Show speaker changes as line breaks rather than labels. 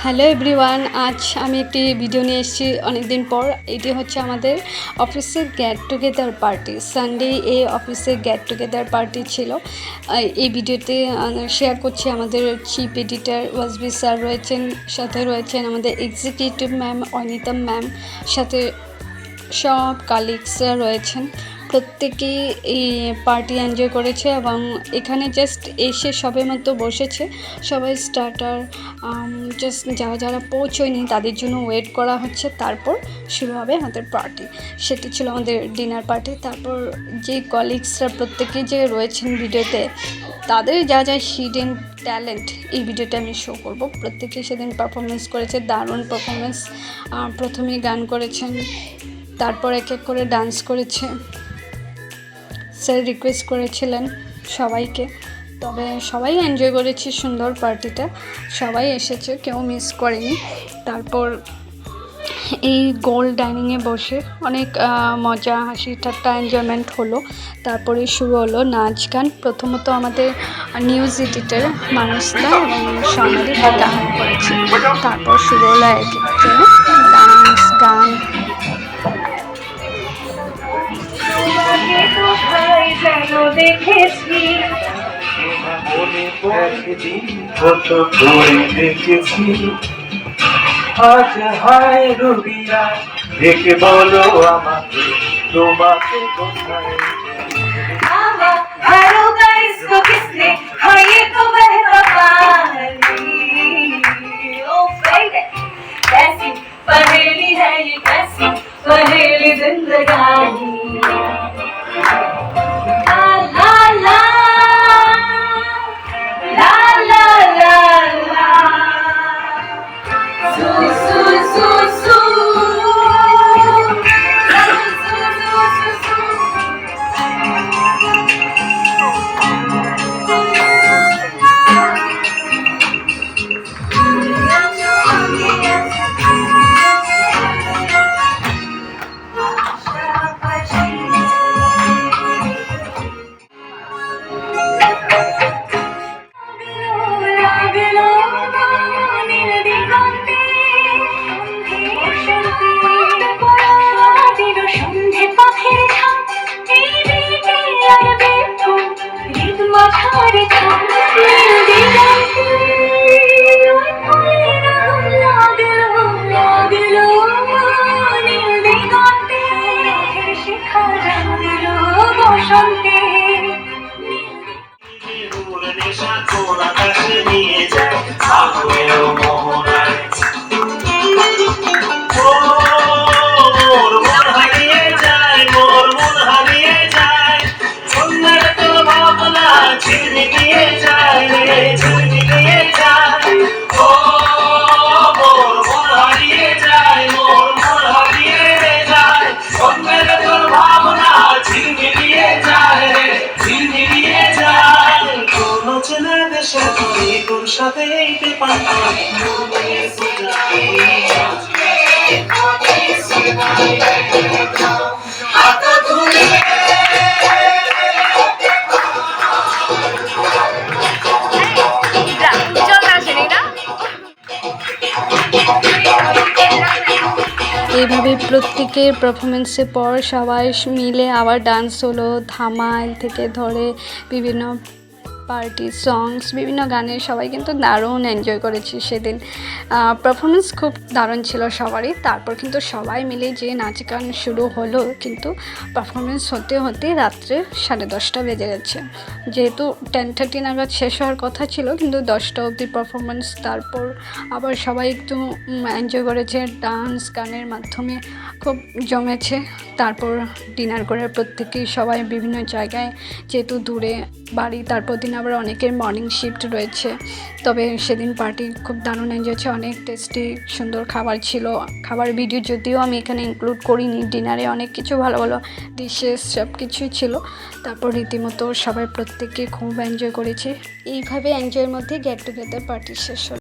Hello everyone, আজ আমি একটি ভিডিও নিয়ে এসেছি অনেক দিন পর। এটি হচ্ছে আমাদের অফিসের গেট টুগেদার পার্টি। সানডে এই অফিসে গেট টুগেদার পার্টি ছিল। এই ভিডিওতে শেয়ার করছি। আমাদের চিফ এডিটর ওয়াজবি স্যার রয়েছেন, সাথে রয়েছেন আমাদের এক্সিকিউটিভ ম্যাম অনিতা ম্যাম, সাথে সব কালিগসরা রয়েছেন। প্রত্যেকেই এই পার্টি এনজয় করেছে এবং এখানে জাস্ট এসে সবে মতো বসেছে। সবাই স্টার্টার জাস্ট যারা পৌঁছয়নি তাদের জন্য ওয়েট করা হচ্ছে, তারপর শুরু হবে আমাদের পার্টি। সেটি ছিল আমাদের ডিনার পার্টি। তারপর যে কলিগসরা প্রত্যেকেই যে রয়েছেন ভিডিওতে, তাদের যা হিডেন ট্যালেন্ট এই ভিডিওটা আমি শো করব। প্রত্যেকেই সেদিন পারফরমেন্স করেছে, দারুণ পারফরমেন্স। প্রথমেই গান করেছেন, তারপর এক এক করে ডান্স করেছে। স্যার রিকোয়েস্ট করেছিলেন সবাইকে, তবে সবাই এনজয় করেছি সুন্দর পার্টিটা। সবাই এসেছে, কেউ মিস করেনি। তারপর এই গোল ডাইনিংয়ে বসে অনেক মজা, হাসি ঠাট্টা, এনজয়মেন্ট হলো। তারপরে শুরু হলো নাচ গান। প্রথমত আমাদের নিউজ এডিটর মানুষদা এবং সমাজের গান করেছে। তারপর শুরু হলো এক ডান্স গান।
দেখেছি আজ হায় রবিরা দেখে বলো আমাকে তোমাকে কোথায় इसको किसने हाँ ये तो बहता पानी ओ फ्राइडे कैसी पहेली है ये, कैसी पहेली जिंदगानी। সাথে
এইভাবে প্রত্যেকের পারফরমেন্সের পর সবাই মিলে আবার ডান্স হলো। ধামাইল থেকে ধরে বিভিন্ন পার্টি সংস, বিভিন্ন গানে সবাই কিন্তু দারুণ এনজয় করেছি সেদিন। পারফরমেন্স খুব দারুণ ছিল সবারই। তারপর কিন্তু সবাই মিলে যে নাচ গান শুরু হলো, কিন্তু পারফরমেন্স হতে হতে রাত্রে 10:30 বেজে গেছে। যেহেতু 10:30 নাগাদ শেষ হওয়ার কথা ছিল, কিন্তু 10টা অবধি পারফরমেন্স। তারপর আবার সবাই একটু এনজয় করেছে, ডান্স গানের মাধ্যমে খুব জমেছে। তারপর ডিনার করে প্রত্যেকেই সবাই বিভিন্ন জায়গায়, যেহেতু দূরে বাড়ি, তারপর দিন আবার অনেকের মর্নিং শিফট রয়েছে। তবে সেদিন পার্টি খুব দারুণ এনজয় হচ্ছে। অনেক টেস্টি সুন্দর খাবার ছিল। খাবার ভিডিও যদিও আমি এখানে ইনক্লুড করিনি, ডিনারে অনেক কিছু ভালো ভালো ডিশেস সব কিছুই ছিল। তারপর রীতিমতো সবাই প্রত্যেকে খুব এনজয় করেছে। এইভাবে এনজয়ের মধ্যে গেট টুগেদার পার্টি শেষ হলো।